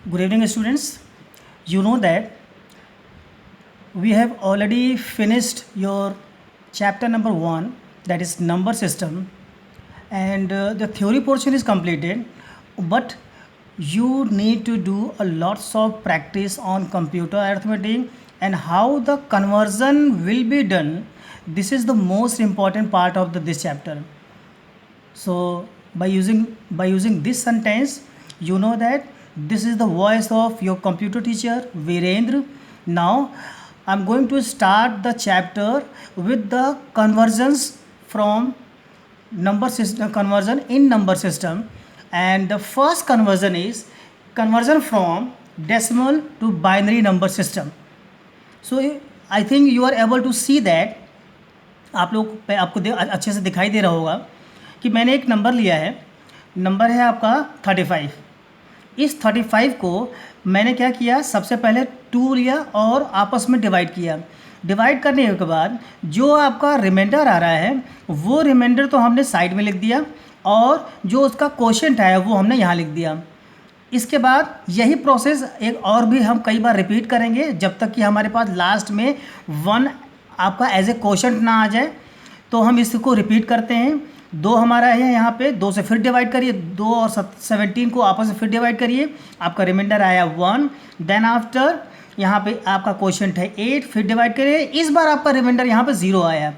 Good evening, students. You know that we have already finished your chapter number 1, that is number system, and the theory portion is completed, but you need to do a lots of practice on computer arithmetic and how the conversion will be done. This is the most important part of this chapter. So by using this sentence, you know that this is the voice of your computer teacher Virendra. Now I'm going to start the chapter with the conversions from number system, conversion in number system, and the first conversion is conversion from decimal to binary number system. So I think you are able to see that आप लोग आपको अच्छे से दिखाई दे रहा होगा कि मैंने एक नंबर लिया है, नंबर है आपका 35। इस 35 को मैंने क्या किया, सबसे पहले 2 लिया और आपस में डिवाइड किया। डिवाइड करने के बाद जो आपका रिमाइंडर आ रहा है वो रिमाइंडर तो हमने साइड में लिख दिया और जो उसका क्वोशिएंट है वो हमने यहाँ लिख दिया। इसके बाद यही प्रोसेस एक और भी हम कई बार रिपीट करेंगे जब तक कि हमारे पास लास्ट में 1 आपका एज ए क्वोशिएंट ना आ जाए। तो हम इसको रिपीट करते हैं। 2 हमारा है यहाँ पे, 2 से फिर डिवाइड करिए, 2 और 17 को आपस में फिर डिवाइड करिए, आपका रिमाइंडर आया 1। देन आफ्टर यहाँ पे आपका क्वोशिएंट है 8, फिर डिवाइड करिए, इस बार आपका रिमाइंडर यहाँ पे 0 आया।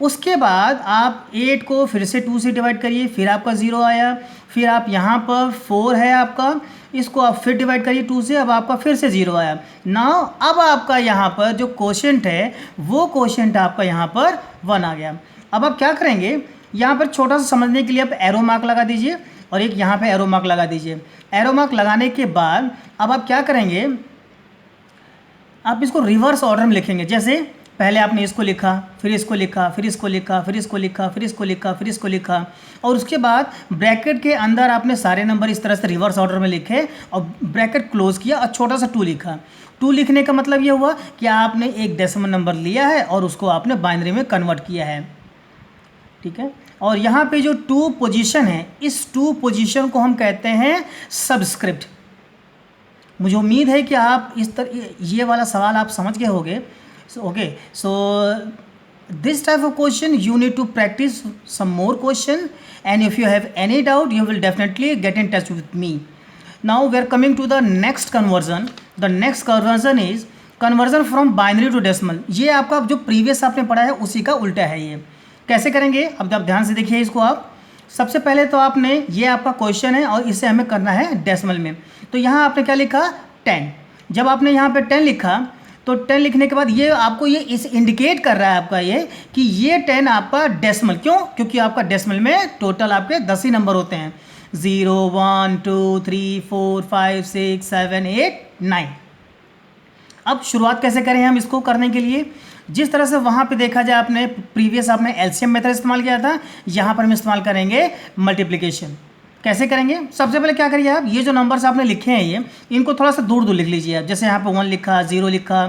उसके बाद आप 8 को फिर से 2 से डिवाइड करिए, फिर आपका 0 आया। फिर आप यहाँ पर 4 है आपका, इसको आप फिर डिवाइड करिए 2 से, अब आपका फिर से 0 आया। नाउ अब आपका यहाँ पर जो क्वोशिएंट है वो क्वोशिएंट आपका यहाँ पर 1 आ गया। अब आप क्या करेंगे, यहाँ पर छोटा सा समझने के लिए आप एरो मार्क लगा दीजिए और एक यहाँ पे एरो मार्क लगा दीजिए। एरो मार्क लगाने के बाद अब आप क्या करेंगे, आप इसको रिवर्स ऑर्डर में लिखेंगे। जैसे पहले आपने इसको लिखा, फिर इसको लिखा, फिर इसको लिखा, फिर इसको लिखा, फिर इसको लिखा, फिर इसको लिखा, और उसके बाद ब्रैकेट के अंदर आपने सारे नंबर इस तरह से रिवर्स ऑर्डर में लिखे और ब्रैकेट क्लोज किया और छोटा सा 2 लिखा। 2 लिखने का मतलब ये हुआ कि आपने एक डेसिमल नंबर लिया है और उसको आपने बाइनरी में कन्वर्ट किया है। ठीक है, और यहाँ पे जो 2 पोजीशन है, इस 2 पोजीशन को हम कहते हैं सबस्क्रिप्ट। मुझे उम्मीद है कि आप इस तरह ये वाला सवाल आप समझ गए होंगे। Okay, so this type of question you need to practice some more question, and if you have any doubt you will definitely get in touch with me. Now we are coming to the next conversion. The next conversion is conversion from binary to decimal. ये आपका जो previous आपने पढ़ा है उसी का उल्टा है। ये कैसे करेंगे, अब आप ध्यान से देखिए इसको। आप सबसे पहले तो आपने, ये आपका क्वेश्चन है और इसे हमें करना है डेसिमल में। तो यहाँ आपने क्या लिखा, 10। जब आपने यहाँ पे 10 लिखा तो 10 लिखने के बाद ये आपको ये इस इंडिकेट कर रहा है आपका ये कि ये 10 आपका डेसिमल। क्यों? क्योंकि आपका डेसिमल में टोटल आपके 10 ही नंबर होते हैं, 0 1 2 3 4 5 6 7 8 9। अब शुरुआत कैसे करें हम इसको करने के लिए, जिस तरह से वहाँ पे देखा जाए आपने प्रीवियस आपने एलसीएम मेथड इस्तेमाल किया था, यहाँ पर हम इस्तेमाल करेंगे मल्टीप्लिकेशन। कैसे करेंगे, सबसे पहले क्या करिए आप, ये जो नंबर्स आपने लिखे हैं ये इनको थोड़ा सा दूर दूर लिख लीजिए आप। जैसे यहाँ पे 1 लिखा, 0 लिखा,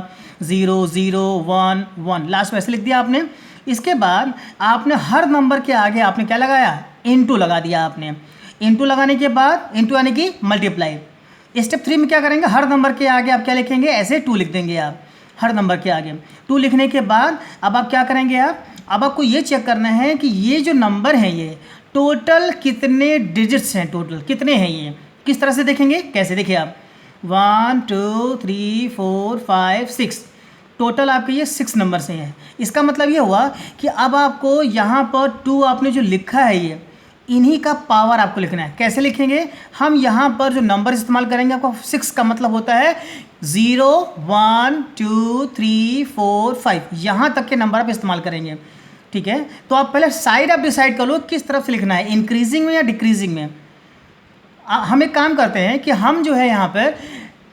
0 0 1 1, लास्ट में ऐसे लिख दिया आपने। इसके बाद आपने हर नंबर के आगे आपने क्या लगाया, इनटू लगा दिया आपने। इनटू लगाने के बाद, इनटू यानी कि मल्टीप्लाई। स्टेप 3 में क्या करेंगे, हर नंबर के आगे आप क्या लिखेंगे, ऐसे 2 लिख देंगे आप हर नंबर के आगे। 2 लिखने के बाद अब आप क्या करेंगे, अब आपको ये चेक करना है कि ये जो नंबर है ये टोटल कितने डिजिट्स हैं, टोटल कितने हैं ये। किस तरह से देखेंगे, कैसे देखिए आप, 1 2 3 4 5 6, टोटल आपके ये 6 नंबर से हैं। इसका मतलब ये हुआ कि अब आपको यहाँ पर 2 आपने जो लिखा है ये इन्हीं का पावर आपको लिखना है। कैसे लिखेंगे, हम यहाँ पर जो नंबर इस्तेमाल करेंगे, आपको 6 का मतलब होता है 0 1 2 3 4 5, यहाँ तक के नंबर आप इस्तेमाल करेंगे। ठीक है, तो आप पहले साइड आप डिसाइड कर लो किस तरफ से लिखना है, इंक्रीजिंग में या डिक्रीजिंग में। हम एक काम करते हैं कि हम जो है यहाँ पर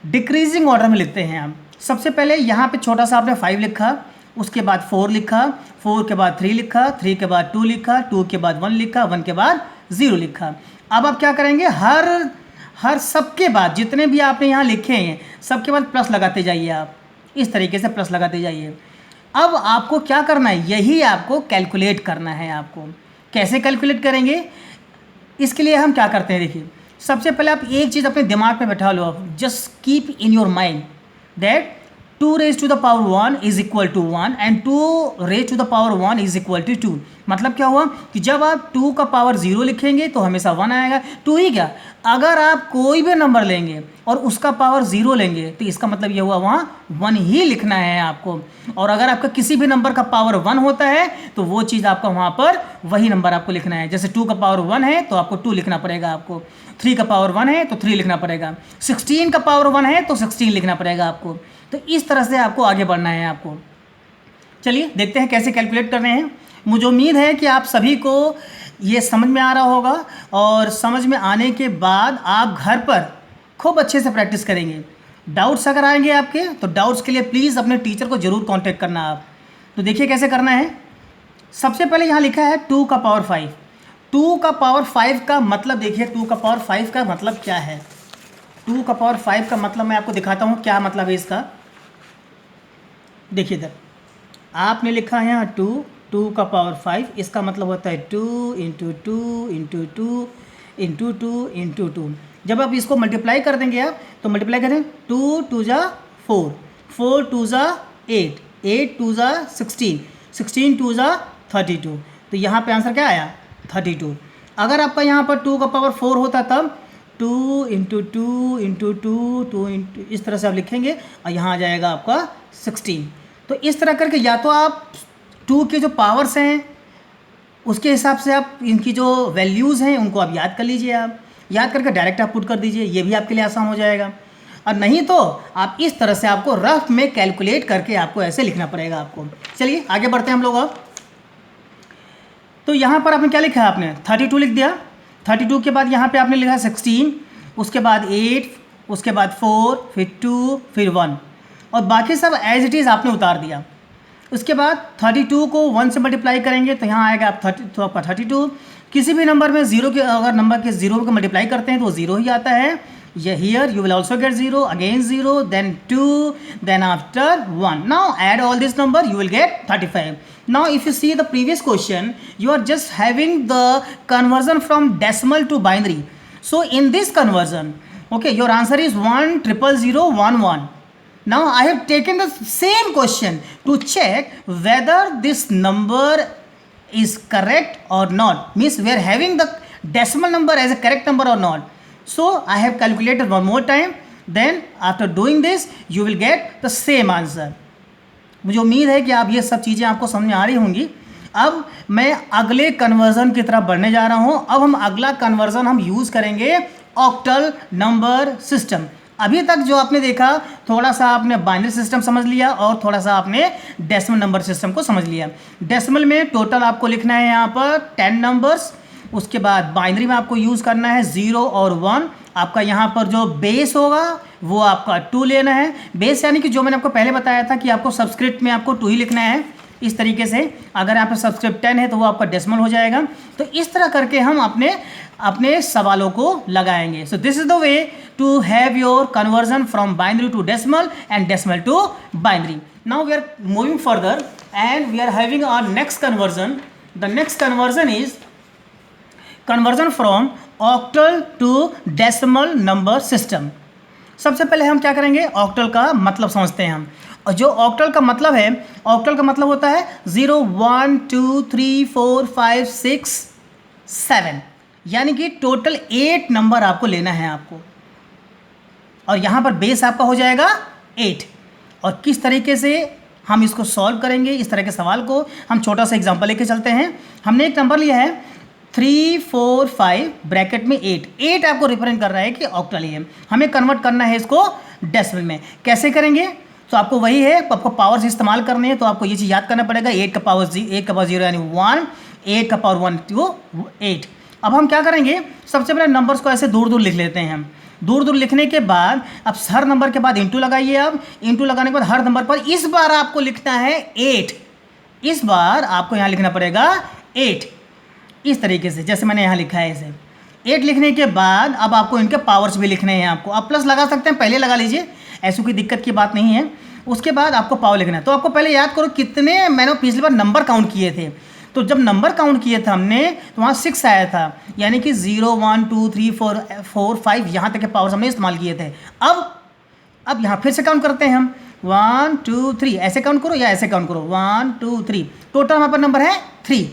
डिक्रीजिंग ऑर्डर में लिखते हैं। हम सबसे पहले यहाँ पे छोटा सा आपने 5 लिखा, उसके बाद 4 लिखा, 4 के बाद 3 लिखा, 3 के बाद 2 लिखा, 2 के बाद 1 लिखा, 1 के बाद 0 लिखा। अब आप क्या करेंगे, हर सबके बाद जितने भी आपने यहाँ लिखे हैं सबके बाद प्लस लगाते जाइए। आप इस तरीके से प्लस लगाते जाइए। अब आपको क्या करना है, यही आपको कैलकुलेट करना है। आपको कैसे कैलकुलेट करेंगे, इसके लिए हम क्या करते हैं, देखिए सबसे पहले आप एक चीज़ अपने दिमाग में बैठा लो, just keep in your mind that 2 raised to the power 1 is equal to 1 and 2 raised to the power 1 is equal to 2। मतलब क्या हुआ कि जब आप 2 का पावर 0 लिखेंगे तो हमेशा 1 आएगा। 2 ही क्या, अगर आप कोई भी नंबर लेंगे और उसका पावर 0 लेंगे तो इसका मतलब ये हुआ वहाँ 1 ही लिखना है आपको। और अगर आपका किसी भी नंबर का पावर 1 होता है तो वो चीज़ आपका वहाँ पर वही नंबर आपको लिखना है। जैसे 2 का पावर 1 है तो आपको 2 लिखना पड़ेगा, आपको 3 का पावर 1 है तो 3 लिखना पड़ेगा, 16 का पावर 1 है तो 16 लिखना पड़ेगा आपको। तो इस तरह से आपको आगे बढ़ना है आपको। चलिए देखते हैं कैसे कैलकुलेट कर रहे हैं। मुझे उम्मीद है कि आप सभी को ये समझ में आ रहा होगा और समझ में आने के बाद आप घर पर खूब अच्छे से प्रैक्टिस करेंगे। डाउट्स अगर आएंगे आपके तो डाउट्स के लिए प्लीज़ अपने टीचर को ज़रूर कांटेक्ट करना आप। तो देखिए कैसे करना है। सबसे पहले यहाँ लिखा है 2 का पावर 5। 2 का पावर 5 का मतलब देखिए, 2 का पावर 5 का मतलब क्या है। 2 का पावर 5 का मतलब मैं आपको दिखाता हूँ क्या मतलब है इसका। देखिए इधर आपने लिखा है यहाँ 2 का पावर 5, इसका मतलब होता है 2 इंटू 2 इंटू 2 इंटू 2 इंटू 2। जब आप इसको मल्टीप्लाई कर देंगे आप तो मल्टीप्लाई करें 2 2 जा 4, 4 2 जा 8, 8 2 जा 16, 16 2 जा 32। तो यहाँ पे आंसर क्या आया 32। अगर आपका यहाँ पर 2 का पावर 4 होता तब 2 इंटू 2 इंटू 2 2 इंटू, इस तरह से आप लिखेंगे और यहाँ आ जाएगा आपका 16। तो इस तरह करके या तो आप 2 के जो पावर्स हैं उसके हिसाब से आप इनकी जो वैल्यूज़ हैं उनको आप याद कर लीजिए, आप याद करके डायरेक्ट आप पुट कर दीजिए, ये भी आपके लिए आसान हो जाएगा। और नहीं तो आप इस तरह से आपको रफ में कैलकुलेट करके आपको ऐसे लिखना पड़ेगा आपको। चलिए आगे बढ़ते हैं हम लोग अब। तो यहाँ पर आपने क्या लिखा है, आपने 32 लिख दिया। 32 के बाद यहाँ पे आपने लिखा 16, उसके बाद 8, उसके बाद 4, फिर 2, फिर 1 और बाकी सब एज इट इज़ आपने उतार दिया। उसके बाद 32 को 1 से मल्टीप्लाई करेंगे तो यहाँ आएगा आप 30, तो आपका 32। किसी भी नंबर में जीरो के, अगर नंबर के जीरो को मल्टीप्लाई करते हैं तो 0 ही आता है। ये here you will also get 0, again 0, then 2, then after 1। Now add all this number you will get 35। Now if you see the previous question, you are just having the conversion from decimal to binary. So in this conversion, okay, your answer is 1000011. Now I have taken the same question to check whether this number is correct or not. Means we are having the decimal number as a correct number or not. So I have calculated one more time. Then after doing this, you will get the same answer. मुझे उम्मीद है कि आप ये सब चीज़ें आपको समझ में आ रही होंगी। अब मैं अगले कन्वर्ज़न की तरफ बढ़ने जा रहा हूँ। अब हम अगला कन्वर्ज़न हम यूज़ करेंगे ऑक्टल नंबर सिस्टम। अभी तक जो आपने देखा थोड़ा सा आपने बाइनरी सिस्टम समझ लिया और थोड़ा सा आपने डेसिमल नंबर सिस्टम को समझ लिया। डेसिमल में टोटल आपको लिखना है यहाँ पर 10 नंबर्स। उसके बाद बाइनरी में आपको यूज़ करना है 0 और 1। आपका यहाँ पर जो बेस होगा वो आपका 2 लेना है। बेस यानी कि जो मैंने आपको पहले बताया था कि आपको सबस्क्रिप्ट में आपको 2 ही लिखना है। इस तरीके से अगर यहाँ पर सबस्क्रिप्ट 10 है तो वो आपका डेसिमल हो जाएगा। तो इस तरह करके हम अपने सवालों को लगाएंगे। So this is the way to have your conversion from binary to decimal and decimal to binary. Now we are moving further and we are having our next conversion. The next conversion is conversion from octal to decimal number system. सबसे पहले हम क्या करेंगे, octal का मतलब समझते हैं हम। और जो ऑक्टल का मतलब है, ऑक्टल का मतलब होता है 0 1 2 3 4 5 6 7, यानी कि टोटल 8 नंबर आपको लेना है आपको। और यहाँ पर बेस आपका हो जाएगा 8। और किस तरीके से हम इसको सॉल्व करेंगे, इस तरह के सवाल को हम छोटा सा एग्जांपल लेके चलते हैं। हमने एक नंबर लिया है 3 4 5 ब्रैकेट में 8 आपको रिप्रेजेंट कर रहा है कि ऑक्टल है। हमें कन्वर्ट करना है इसको डेसिमल में। कैसे करेंगे, तो आपको वही है, आपको पावर्स इस्तेमाल करने हैं। तो आपको ये चीज़ याद करना पड़ेगा, 8 का पावर 0 यानी 1, 8 का पावर 1 2 8। अब हम क्या करेंगे, सबसे पहले नंबर्स को ऐसे दूर दूर लिख लेते हैं हम। दूर दूर लिखने के बाद अब हर नंबर के बाद इंटू लगाइए। अब इंटू लगाने के बाद हर नंबर पर इस बार आपको लिखना है 8। इस बार आपको यहाँ लिखना पड़ेगा 8, इस तरीके से जैसे मैंने यहाँ लिखा है इसे। 8 लिखने के बाद अब आपको इनके पावर्स भी लिखने हैं आपको। आप प्लस लगा सकते हैं, पहले लगा लीजिए, ऐसी कोई दिक्कत की बात नहीं है। उसके बाद आपको पावर लिखना है। तो आपको पहले याद करो कितने मैंने पिछली बार नंबर काउंट किए थे। तो जब नंबर काउंट किए थे हमने तो वहाँ 6 आया था, यानी कि 0 1 2 3 4 5 यहाँ तक के पावर्स हमने इस्तेमाल किए थे। अब यहाँ फिर से काउंट करते हैं हम 1 2 3, ऐसे काउंट करो या ऐसे काउंट करो 1 2 3, टोटल हमारे पास नंबर है 3।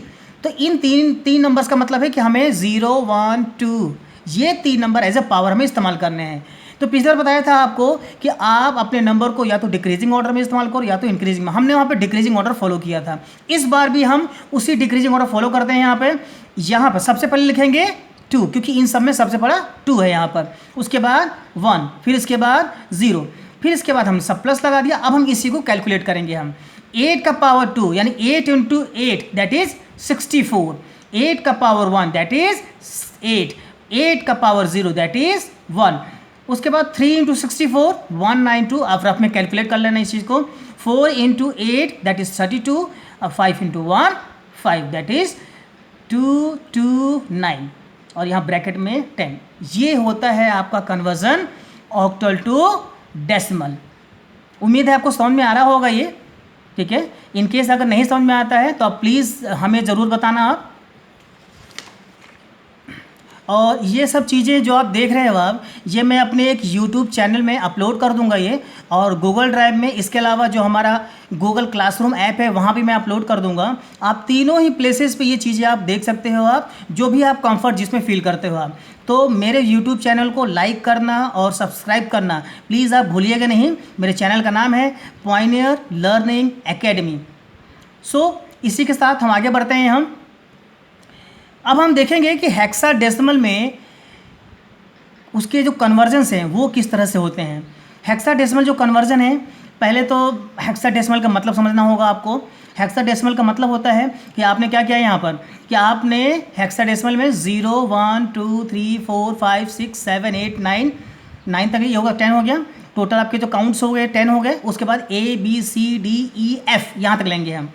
तो इन तीन नंबर्स का मतलब है कि हमें 0 1 2 ये 3 नंबर एज ए पावर हमें इस्तेमाल करने हैं। तो पिछले बार बताया था आपको कि आप अपने नंबर को या तो डिक्रीजिंग ऑर्डर में इस्तेमाल करो या तो इंक्रीजिंग में, हमने वहाँ पे डिक्रीजिंग ऑर्डर फॉलो किया था। इस बार भी हम उसी डिक्रीजिंग ऑर्डर फॉलो करते हैं। यहाँ पर सबसे पहले लिखेंगे 2, क्योंकि इन सब में सबसे बड़ा 2 है यहाँ पर, उसके बाद 1, फिर इसके बाद 0, फिर इसके बाद हम सब प्लस लगा दिया। अब हम इसी को कैलकुलेट करेंगे हम 8 का पावर 2 यानी 8 × 8 दैट इज 64, 8 का पावर 1 दैट इज 8, 8 का पावर 0 दैट इज 1, उसके बाद 3 × 64 192, आप रफ में कैलकुलेट कर लेना इस चीज़ को, 4 × 8 दैट इज 32, 5 × 1 5 दैट इज 229 और यहाँ ब्रैकेट में 10। ये होता है आपका कन्वर्जन ऑक्टल टू डेसिमल। उम्मीद है आपको समझ में आ रहा होगा ये, ठीक है। इन केस अगर नहीं समझ में आता है तो आप प्लीज़ हमें ज़रूर बताना आप। और ये सब चीज़ें जो आप देख रहे हो आप, ये मैं अपने एक YouTube चैनल में अपलोड कर दूंगा ये, और गूगल ड्राइव में, इसके अलावा जो हमारा गूगल क्लासरूम ऐप है वहाँ भी मैं अपलोड कर दूंगा। आप तीनों ही प्लेसेस पे ये चीज़ें आप देख सकते हो, आप जो भी आप कंफर्ट जिसमें फील करते हो आप। तो मेरे YouTube चैनल को लाइक करना और सब्सक्राइब करना प्लीज़ आप भूलिएगा नहीं। मेरे चैनल का नाम है पॉइनियर लर्निंग एकेडमी। सो इसी के साथ हम आगे बढ़ते हैं। अब हम देखेंगे कि हेक्साडेसिमल में उसके जो कन्वर्जन्स हैं वो किस तरह से होते हैं। हेक्साडेसिमल जो कन्वर्जन है, पहले तो हेक्साडेसिमल का मतलब समझना होगा आपको। हेक्साडेसिमल का मतलब होता है कि आपने क्या किया यहाँ पर, कि आपने हेक्साडेसिमल में 0 1 2 3 4 5 6 7 8 9 तक ये होगा, 10 हो गया। टोटल आपके जो काउंट्स हो गए 10 हो गए। उसके बाद A B C D E F यहाँ तक लेंगे हम।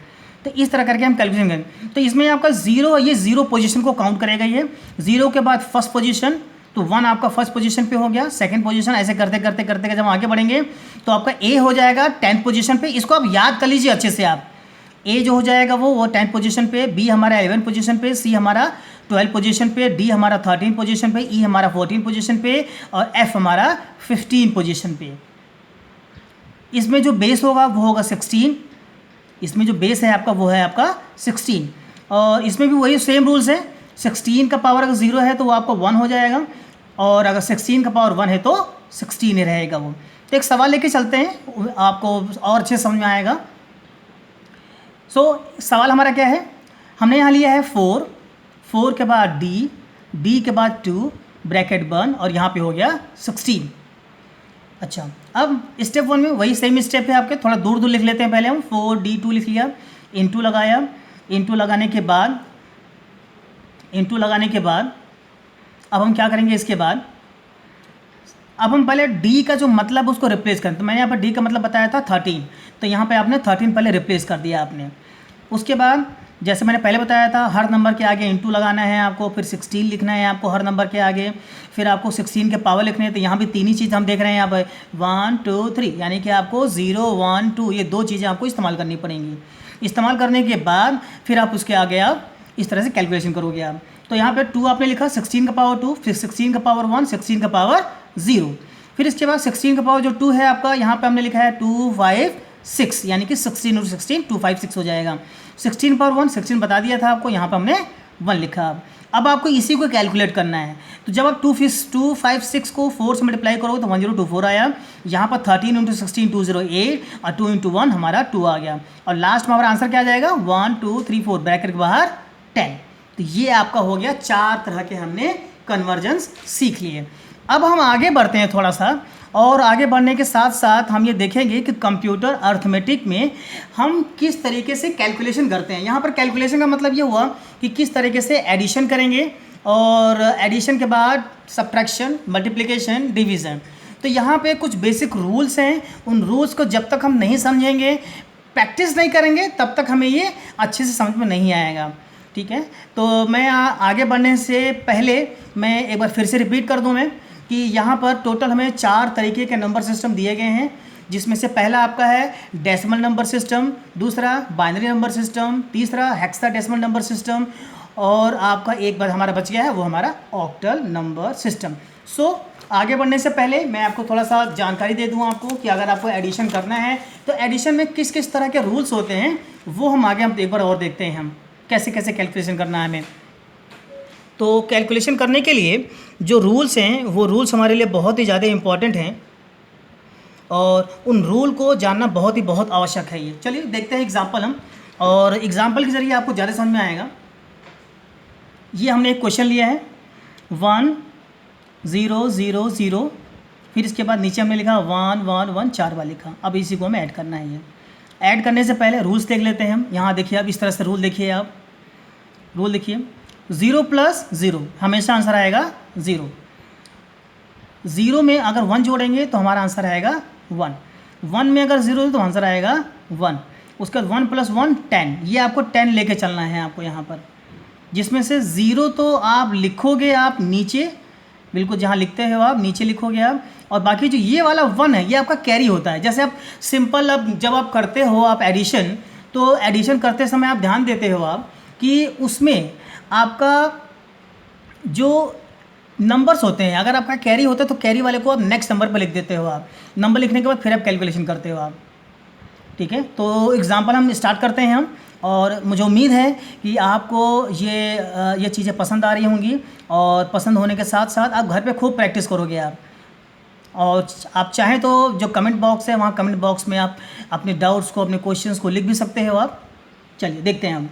तो इस तरह करके हम कैलकुलेशन करेंगे। तो इसमें आपका 0, ये 0 पोजीशन को काउंट करेगा ये। 0 के बाद फर्स्ट पोजीशन, तो 1 आपका फर्स्ट पोजीशन पे हो गया। सेकंड पोजीशन, ऐसे करते करते करते जब आगे बढ़ेंगे तो आपका A हो जाएगा 10th पोजीशन पे। इसको आप याद कर लीजिए अच्छे से आप। A जो हो जाएगा वो 10th पोजीशन पे, B हमारा 11th पोजीशन पे, C हमारा 12th पोजीशन पे, D हमारा 13th पोजीशन पे, E हमारा 14th पोजीशन पे और F हमारा 15th पोजीशन पे। इसमें जो बेस होगा वो होगा 16। इसमें जो बेस है आपका वो है आपका 16। और इसमें भी वही सेम रूल्स है। 16 का पावर अगर 0 है तो वो आपका 1 हो जाएगा, और अगर 16 का पावर 1 है तो 16 ही रहेगा वो। तो एक सवाल लेके चलते हैं, आपको और अच्छे समझ में आएगा। सवाल हमारा क्या है, हमने यहाँ लिया है 4, 4 के बाद D के बाद 2 ब्रैकेट बंद, और यहाँ पे हो गया 16। अच्छा, अब स्टेप 1 में वही सेम स्टेप है आपके, थोड़ा दूर दूर लिख लेते हैं। पहले हम 4D2 लिख लिया, इंटू लगाया, इंटू लगाने के बाद अब हम क्या करेंगे, इसके बाद अब हम पहले D का जो मतलब उसको रिप्लेस करें। तो मैंने यहाँ पर D का मतलब बताया था 13, तो यहाँ पे आपने 13 पहले रिप्लेस कर दिया आपने। उसके बाद जैसे मैंने पहले बताया था, हर नंबर के आगे इंटू लगाना है आपको, फिर 16 लिखना है आपको हर नंबर के आगे, फिर आपको 16 के पावर लिखने हैं। तो यहाँ भी तीन ही चीज़ हम देख रहे हैं यहाँ पर 1 2 3, यानी कि आपको 0 1 2 ये 2 चीज़ें आपको इस्तेमाल करनी पड़ेंगी। इस्तेमाल करने के बाद फिर आप उसके आगे आप इस तरह से कैलकुलेशन करोगे आप। तो यहाँ पर 2 आपने लिखा, 16 का पावर 2, फिर 16 का पावर 1, 16 का पावर 0, फिर इसके बाद 16 का पावर जो 2 है आपका, यहाँ पर हमने लिखा है 2 5 6, यानी कि 16 और 16 256 हो जाएगा। 16 पावर 1 16 बता दिया था आपको, यहाँ पर हमने 1 लिखा। अब आपको इसी को कैलकुलेट करना है। तो जब आप 256 को 4 से मल्टीप्लाई करोगे तो 1024 आया। यहाँ पर 13 × 16 208 और 2 × 1 हमारा 2 आ गया। और लास्ट में हमारा आंसर क्या आ जाएगा, 1 2 3 4 ब्रैकेट के बाहर 10। तो ये आपका हो गया 4 तरह के हमने कन्वर्जन्स सीख लिए। अब हम आगे बढ़ते हैं थोड़ा सा, और आगे बढ़ने के साथ साथ हम ये देखेंगे कि कंप्यूटर अर्थमेटिक में हम किस तरीके से कैलकुलेशन करते हैं। यहाँ पर कैलकुलेशन का मतलब ये हुआ कि किस तरीके से एडिशन करेंगे, और एडिशन के बाद सब्ट्रैक्शन, मल्टीप्लिकेशन, डिवीज़न। तो यहाँ पे कुछ बेसिक रूल्स हैं। उन रूल्स को जब तक हम नहीं समझेंगे, प्रैक्टिस नहीं करेंगे, तब तक हमें ये अच्छे से समझ में नहीं आएगा, ठीक है। तो मैं आगे बढ़ने से पहले मैं एक बार फिर से रिपीट कर दूँ मैं कि यहाँ पर टोटल हमें 4 तरीके के नंबर सिस्टम दिए गए हैं, जिसमें से पहला आपका है डेसिमल नंबर सिस्टम, दूसरा बाइनरी नंबर सिस्टम, तीसरा हेक्साडेसिमल नंबर सिस्टम, और आपका एक बार हमारा बच गया है वो हमारा ऑक्टल नंबर सिस्टम। सो आगे बढ़ने से पहले मैं आपको थोड़ा सा जानकारी दे दूँ आपको कि अगर आपको एडिशन करना है तो एडिशन में किस किस तरह के रूल्स होते हैं वो हम आगे हम एक बार और देखते हैं, हम कैसे कैसे कैलकुलेशन करना है हमें। तो कैलकुलेशन करने के लिए जो रूल्स हैं वो रूल्स हमारे लिए बहुत ही ज़्यादा इम्पॉर्टेंट हैं और उन रूल को जानना बहुत आवश्यक है। ये चलिए देखते हैं एग्जांपल हम, और एग्जांपल के ज़रिए आपको ज़्यादा समझ में आएगा। ये हमने एक क्वेश्चन लिया है 1 0 0 0, फिर इसके बाद नीचे हमने लिखा 1 1 1 4 बार लिखा। अब इसी को हमें ऐड करना है। ये ऐड करने से पहले रूल्स देख लेते हैं हम। यहाँ देखिए आप इस तरह से रूल देखिए, आप रूल देखिए 0 + 0 हमेशा आंसर आएगा 0। 0 में अगर 1 जोड़ेंगे तो हमारा आंसर आएगा 1। 1 में अगर 0 तो आंसर आएगा 1। उसके बाद 1 + 1 10, ये आपको 10 लेके चलना है आपको यहाँ पर, जिसमें से 0 तो आप लिखोगे आप नीचे, बिल्कुल जहाँ लिखते हो आप नीचे लिखोगे आप, और बाकी जो ये वाला 1 है ये आपका कैरी होता है। जैसे आप सिंपल अब जब आप करते हो आप एडिशन, तो एडिशन करते समय आप ध्यान देते हो आप कि उसमें आपका जो नंबर्स होते हैं, अगर आपका कैरी होता है तो कैरी वाले को आप नेक्स्ट नंबर पर लिख देते हो आप, नंबर लिखने के बाद फिर आप कैलकुलेशन करते हो आप। ठीक है, तो एग्जांपल हम स्टार्ट करते हैं हम, और मुझे उम्मीद है कि आपको ये चीज़ें पसंद आ रही होंगी, और पसंद होने के साथ साथ आप घर पे खूब प्रैक्टिस करोगे आप। और आप चाहें तो जो कमेंट बॉक्स है वहाँ कमेंट बॉक्स में आप अपने डाउट्स को, अपने क्वेश्चंस को लिख भी सकते हो आप। चलिए देखते हैं हम।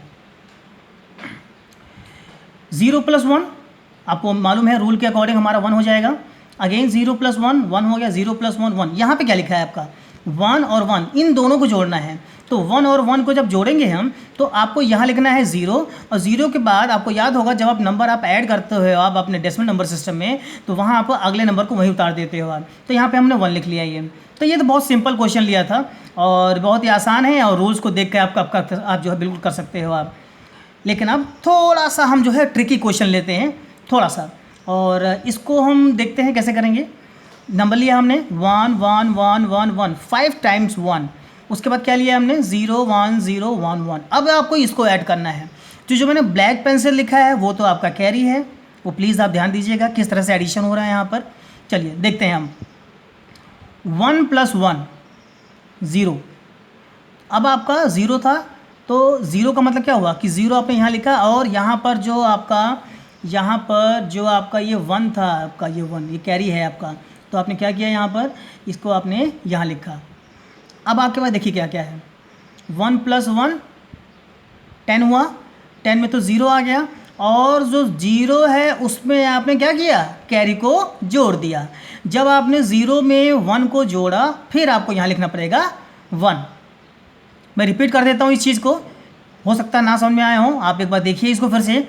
0 + 1 आपको मालूम है रूल के अकॉर्डिंग हमारा 1 हो जाएगा। अगेन 0 + 1 1 हो गया, 0 + 1 1। यहाँ पे क्या लिखा है आपका 1 और 1, इन दोनों को जोड़ना है। तो 1 और 1 को जब जोड़ेंगे हम तो आपको यहाँ लिखना है 0, और 0 के बाद आपको याद होगा जब आप नंबर आप ऐड करते हो आप अपने डेसिमल नंबर सिस्टम में, तो वहाँ आप अगले नंबर को वहीं उतार देते हो आप। तो यहाँ पे हमने 1 लिख लिया ये। तो ये तो बहुत सिंपल क्वेश्चन लिया था और बहुत ही आसान है, और रूल्स को देख के आप जो है बिल्कुल कर सकते हो आप। लेकिन अब थोड़ा सा हम जो है ट्रिकी क्वेश्चन लेते हैं थोड़ा सा, और इसको हम देखते हैं कैसे करेंगे। नंबर लिया हमने 1 1 1 1 1 5 टाइम्स 1, उसके बाद क्या लिया हमने 0 1 0 1 1। अब आपको इसको ऐड करना है। तो जो मैंने ब्लैक पेन से लिखा है वो तो आपका कैरी है, वो प्लीज़ आप ध्यान दीजिएगा किस तरह से एडिशन हो रहा है यहाँ पर। चलिए देखते हैं हम। 1 + 1 0। अब आपका 0 था तो 0 का मतलब क्या हुआ कि 0 आपने यहाँ लिखा, और यहाँ पर जो आपका ये 1 था, आपका ये 1 ये कैरी है आपका, तो आपने क्या किया यहाँ पर इसको आपने यहाँ लिखा। अब आपके पास देखिए क्या क्या है, 1 + 1 10 हुआ, 10 में तो 0 आ गया, और जो 0 है उसमें आपने क्या किया कैरी को जोड़ दिया। जब आपने 0 में 1 को जोड़ा फिर आपको यहाँ लिखना पड़ेगा 1। मैं रिपीट कर देता हूँ इस चीज़ को, हो सकता है ना समझ में आया हो, आप एक बार देखिए इसको फिर से।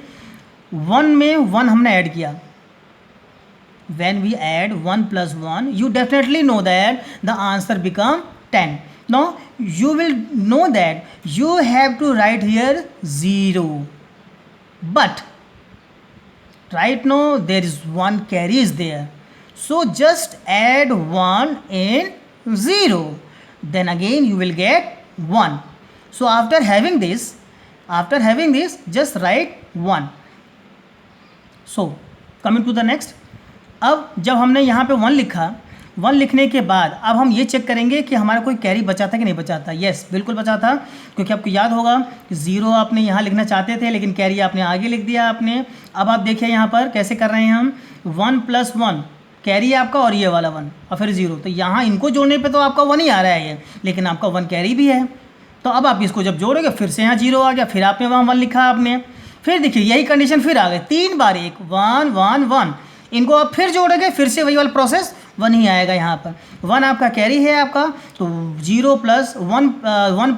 1 में 1 हमने ऐड किया, when we add 1 + 1 you definitely know that the answer become 10. Now you will know that you have to write here 0, but right now there is 1 carry is there, so just add 1 in 0, then again you will get 1. So after having this just write 1. So coming to the next, अब जब हमने यहाँ पे 1 लिखा, 1 लिखने के बाद अब हम ये चेक करेंगे कि हमारा कोई कैरी बचा था कि नहीं बचा था। यस बिल्कुल बचा था, क्योंकि आपको याद होगा कि 0 आपने यहाँ लिखना चाहते थे लेकिन कैरी आपने आगे लिख दिया आपने। अब आप देखिए यहाँ पर कैसे कर रहे हैं हम, 1 + 1 कैरी आपका और ये वाला 1 और फिर 0, तो यहाँ इनको जोड़ने पर तो आपका 1 ही आ रहा है ये, लेकिन आपका 1 कैरी भी है। तो अब आप इसको जब जोड़ोगे फिर से यहाँ 0 आ गया, फिर आपने वहाँ 1 लिखा आपने, फिर देखिए यही कंडीशन फिर आ गई 3 बार, 1 1 1 1, इनको आप फिर जोड़ोगे फिर से वही वाला प्रोसेस 1 ही आएगा यहाँ पर। 1 आपका कैरी है आपका, तो 0 + 1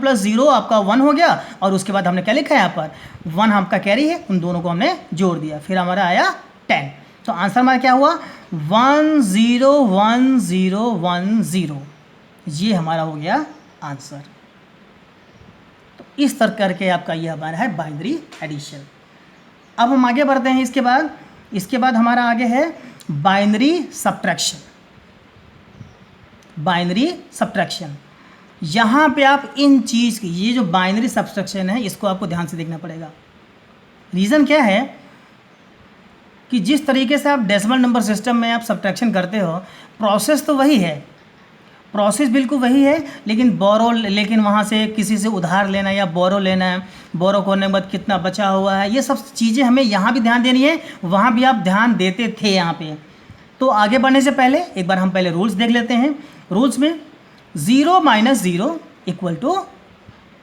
+ 0 आपका 1 हो गया, और उसके बाद हमने क्या लिखा है यहाँ पर 1 आपका कैरी है, उन दोनों को हमने जोड़ दिया, फिर हमारा आया 10। तो आंसर हमारा क्या हुआ 1 0 1 0 1 0, ये हमारा हो गया आंसर। तो इस तरह करके आपका ये हमारा है बाइनरी एडिशन। अब हम आगे बढ़ते हैं, इसके बाद हमारा आगे है बाइनरी सब्ट्रैक्शन। Binary subtraction. यहाँ पे आप इन चीज़ की, ये जो बाइनरी सब्ट्रैक्शन है, इसको आपको ध्यान से देखना पड़ेगा। रीज़न क्या है कि जिस तरीके से आप डेसिमल नंबर सिस्टम में आप सब्ट्रैक्शन करते हो, प्रोसेस तो वही है, प्रोसेस बिल्कुल वही है, लेकिन वहाँ से किसी से उधार लेना या बोरो लेना है, बोरो करने के बाद कितना बचा हुआ है, ये सब चीज़ें हमें यहाँ भी ध्यान देनी है, वहाँ भी आप ध्यान देते थे यहाँ पे। तो आगे बढ़ने से पहले एक बार हम पहले रूल्स देख लेते हैं। रूल्स में 0 - 0 इक्वल टू,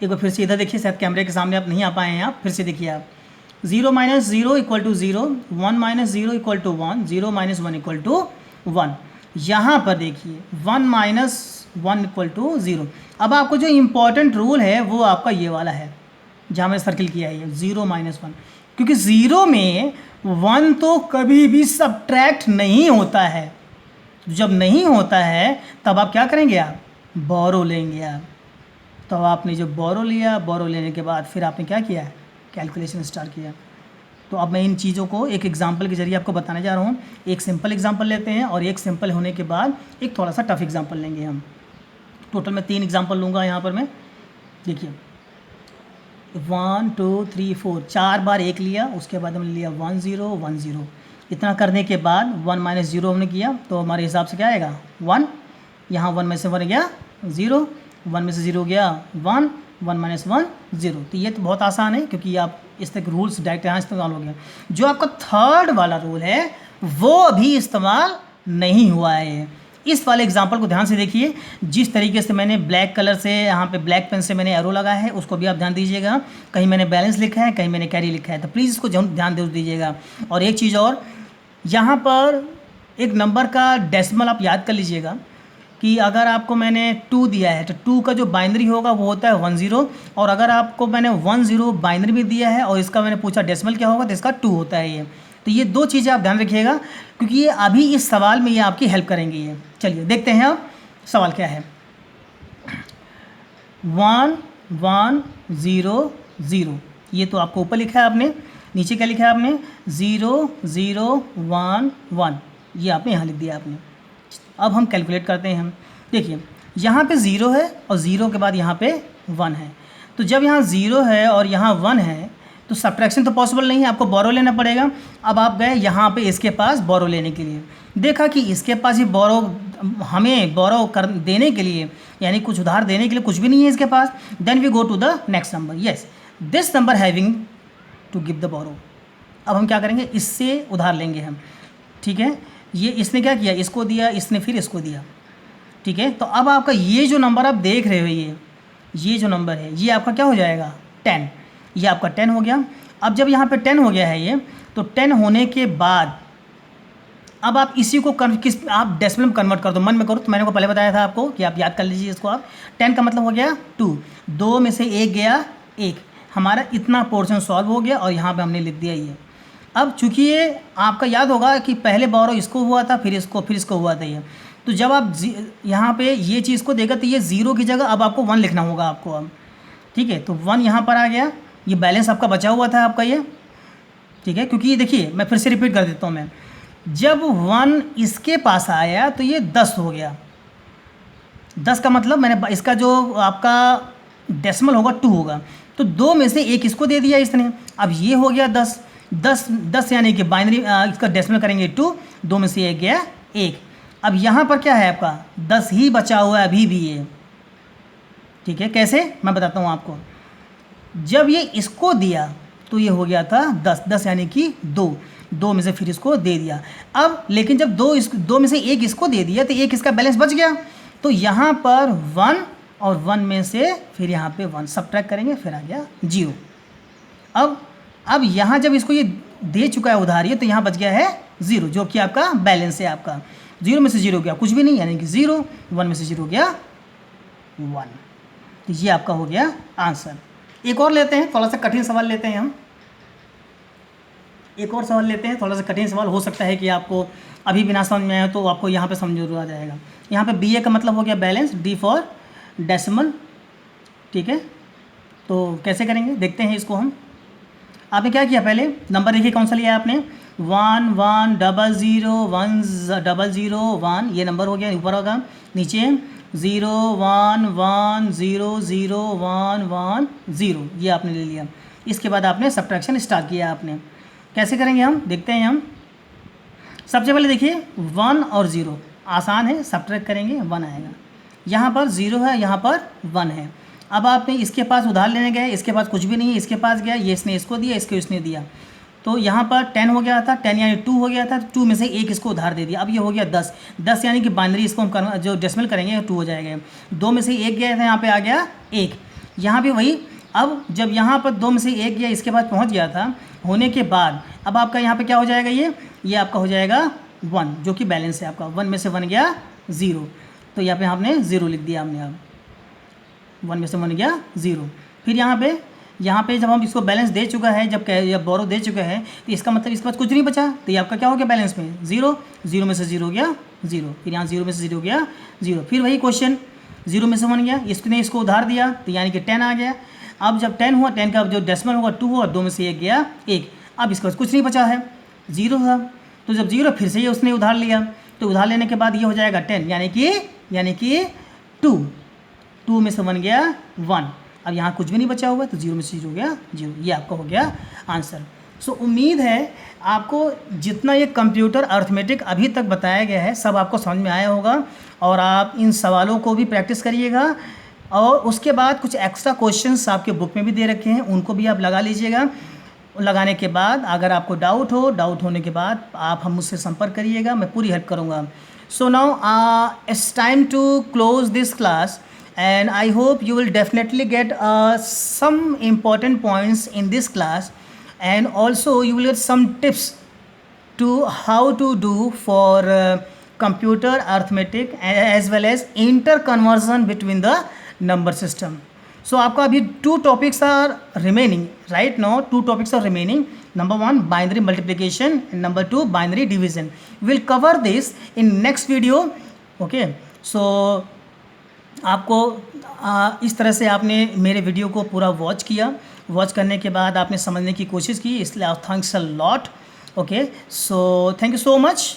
एक बार फिर से इधर देखिए, शायद कैमरे के सामने आप नहीं आ पाए हैं, आप फिर से देखिए आप, 0 - 0 equal to 0, 1 - 0 equal to 1, 0 - 1 equal to 1। यहाँ पर देखिए 1 - 1 इक्वल टू 0। अब आपको जो इम्पॉर्टेंट रूल है वो आपका ये वाला है, जहाँ मैंने सर्किल किया है 0 - 1, क्योंकि 0 में 1 तो कभी भी सब्ट्रैक्ट नहीं होता है। जब नहीं होता है तब आप क्या करेंगे, आप बोरो लेंगे आप। तो आपने जो बोरो लिया, बोरो लेने के बाद फिर आपने क्या किया, कैलकुलेशन स्टार्ट किया। तो अब मैं इन चीज़ों को एक एग्जांपल के जरिए आपको बताने जा रहा हूँ। एक सिंपल एग्जांपल लेते हैं और एक सिंपल होने के बाद एक थोड़ा सा टफ एग्जांपल लेंगे हम। टोटल मैं 3 एग्जांपल लूँगा यहाँ पर मैं। देखिए 1 2 3 4, 4 बार 1 लिया, उसके बाद हमने लिया 1 0 1 0। इतना करने के बाद 1 - 0 हमने किया, तो हमारे हिसाब से क्या आएगा 1। यहाँ 1 में से 1 गया 0, 1 में से 0 गया 1, 1 - 1 0। तो ये तो बहुत आसान है, क्योंकि आप इस तक रूल्स डायरेक्ट यहाँ इस्तेमाल हो गया। जो आपका थर्ड वाला रूल है वो अभी इस्तेमाल नहीं हुआ है। इस वाले एग्जांपल को ध्यान से देखिए। जिस तरीके से मैंने ब्लैक कलर से यहाँ पे ब्लैक पेन से मैंने एरो लगाया है, उसको भी आप ध्यान दीजिएगा। कहीं मैंने बैलेंस लिखा है, कहीं मैंने कैरी लिखा है, तो प्लीज़ इसको ध्यान दे दीजिएगा। और एक चीज़ और, यहाँ पर एक नंबर का डेसिमल आप याद कर लीजिएगा कि अगर आपको मैंने 2 दिया है तो 2 का जो बाइनरी होगा वो होता है 1 0, और अगर आपको मैंने 1 0 बाइनरी में दिया है और इसका मैंने पूछा डेसिमल क्या होगा, तो इसका 2 होता है ये। तो ये 2 चीज़ें आप ध्यान रखिएगा, क्योंकि ये अभी इस सवाल में ये आपकी हेल्प करेंगे ये। चलिए देखते हैं अब सवाल क्या है। 1 1 0 0, ये तो आपको ऊपर लिखा है आपने। नीचे क्या लिखा है आपने, 0 0 1 1, ये आपने यहाँ लिख दिया आपने। अब हम कैलकुलेट करते हैं। हम देखिए यहाँ पे 0 है और 0 के बाद यहाँ पे 1 है। तो जब यहाँ 0 है और यहाँ 1 है तो सब्ट्रैक्शन तो पॉसिबल नहीं है, आपको बोरो लेना पड़ेगा। अब आप गए यहाँ पे इसके पास बोरो लेने के लिए, देखा कि इसके पास ही बोरो, हमें बोरो कर देने के लिए, यानी कुछ उधार देने के लिए कुछ भी नहीं है इसके पास। Then we go to the next number, yes this number having to give the borrow. अब हम क्या करेंगे, इससे उधार लेंगे हम, ठीक है। ये इसने क्या किया, इसको दिया, इसने फिर इसको दिया, ठीक है। तो अब आपका ये जो नंबर आप देख रहे हो, ये जो नंबर है ये आपका क्या हो जाएगा 10, ये आपका 10 हो गया। अब जब यहाँ पे 10 हो गया है ये, तो 10 होने के बाद अब आप इसी को आप डेसिमल में कन्वर्ट कर दो, मन में करो। तो मैंने को पहले बताया था आपको कि आप याद कर लीजिए इसको। आप 10 का मतलब हो गया 2, 2 में से 1 गया 1, हमारा इतना पोर्शन सॉल्व हो गया और यहाँ पे हमने लिख दिया ये। अब चूँकि ये आपका याद होगा कि पहले बोरो इसको हुआ था, फिर इसको हुआ था ये। तो जब आप यहाँ पे ये चीज़ को देगा तो ये 0 की जगह अब आपको 1 लिखना होगा आपको अब, ठीक है। तो 1 यहाँ पर आ गया, ये बैलेंस आपका बचा हुआ था आपका ये, ठीक है। क्योंकि ये देखिए मैं फिर से रिपीट कर देता हूँ मैं, जब 1 इसके पास आया तो ये 10 हो गया। 10 का मतलब मैंने इसका जो आपका डेसिमल होगा 2 होगा, तो 2 में से 1 इसको दे दिया इसने। अब ये हो गया 10, 10 यानी कि बाइनरी इसका डेसिमल करेंगे 2, 2 में से 1 गया 1। अब यहाँ पर क्या है आपका 10 ही बचा हुआ है अभी भी ये, ठीक है। कैसे मैं बताता हूँ आपको। जब ये इसको दिया तो ये हो गया था 10, 10 यानी कि 2, 2 में से फिर इसको दे दिया। अब लेकिन जब 2 में से 1 इसको दे दिया तो 1 इसका बैलेंस बच गया। तो यहाँ पर 1 और 1 में से फिर यहाँ पे 1 सब्ट्रैक्ट करेंगे, फिर आ गया 0। अब यहाँ जब इसको ये दे चुका है उधार ये, तो यहाँ बच गया है 0, जो कि आपका बैलेंस है आपका। 0 में से 0 गया कुछ भी नहीं, यानी कि 0, 1 में से 0 गया 1। तो ये आपका हो गया आंसर। एक और लेते हैं, थोड़ा सा कठिन सवाल लेते हैं हम। एक और सवाल लेते हैं, थोड़ा सा कठिन सवाल हो सकता है कि आपको अभी बिना समझ में आया तो आपको यहाँ पे समझ जरूर आ जाएगा। यहाँ पे BA का मतलब हो गया बैलेंस, D फॉर डेसिमल, ठीक है। तो कैसे करेंगे देखते हैं इसको हम। आपने क्या किया, पहले नंबर देखिए कौन सा लिया है आपने, 11001001 ये नंबर हो गया, ऊपर होगा, नीचे 01100110 ये आपने ले लिया। इसके बाद आपने सब्ट्रैक्शन स्टार्ट किया। आपने कैसे करेंगे हम देखते हैं। हम सबसे पहले देखिए 1 और 0 आसान है, सब्ट्रैक्ट करेंगे 1 आएगा। यहाँ पर 0 है, यहाँ पर 1 है। अब आपने इसके पास उधार लेने गए, इसके पास कुछ भी नहीं है, इसके पास गया, ये इसने इसको दिया, इसको इसने दिया, तो यहाँ पर 10 हो गया था, 10 यानी 2 हो गया था, 2 में से एक इसको उधार दे दिया। अब ये हो गया 10 यानी कि बाइनरी इसको हम जो डेसिमल करेंगे 2 हो जाएगा। 2 में से एक गया था, यहाँ पे आ गया 1, यहाँ पे वही। अब जब यहाँ पर 2 में से एक गया, इसके बाद पहुँच गया था, होने के बाद अब आपका यहाँ पे क्या हो जाएगा, ये आपका हो जाएगा 1 जो कि बैलेंस है आपका। 1 में से 1 गया 0, तो यहाँ पे आपने 0 लिख दिया हमने। अब 1 में से 1 गया 0। फिर यहाँ पे जब हम इसको बैलेंस दे चुका है, जब बोरो दे चुका है, तो इसका मतलब इसके बाद कुछ नहीं बचा, तो ये आपका क्या हो गया बैलेंस में 0। 0 में से 0 गया 0, फिर यहाँ 0 में से 0 गया 0। फिर वही क्वेश्चन, 0 में से 1 गया, इसने इसको उधार दिया, तो यानी कि 10 आ गया। अब जब 10 हुआ, 10 का जो डेसिमल होगा 2 हुआ, 2 में से 1 गया 1। अब इसके बाद कुछ नहीं बचा है, 0 था, तो जब 0 फिर से ये उसने उधार लिया, तो उधार लेने के बाद ये हो जाएगा 10 यानी कि 2 में से 1 गया 1। अब यहाँ कुछ भी नहीं बचा हुआ, तो 0 में से 0 गया 0। ये आपका हो गया आंसर। सो उम्मीद है आपको जितना ये कंप्यूटर अर्थमेटिक अभी तक बताया गया है सब आपको समझ में आया होगा, और आप इन सवालों को भी प्रैक्टिस करिएगा। और उसके बाद कुछ एक्स्ट्रा क्वेश्चंस आपके बुक में भी दे रखे हैं, उनको भी आप लगा लीजिएगा। लगाने के बाद अगर आपको डाउट होने के बाद आप हम मुझसे संपर्क करिएगा, मैं पूरी हेल्प करूँगा। So now it's time to close this class, and I hope you will definitely get some important points in this class, and also you will get some tips to how to do for computer arithmetic as well as interconversion between the number system. So आपका अभी 2 topics are remaining right now. 2 topics are remaining. Number 1 binary multiplication and number 2 binary division. We'll cover this in next video. Okay, so आपको इस तरह से आपने मेरे video को पूरा वॉच किया। वॉच करने के बाद आपने समझने की कोशिश की, इसलिए thanks a lot. Okay, so thank you so much.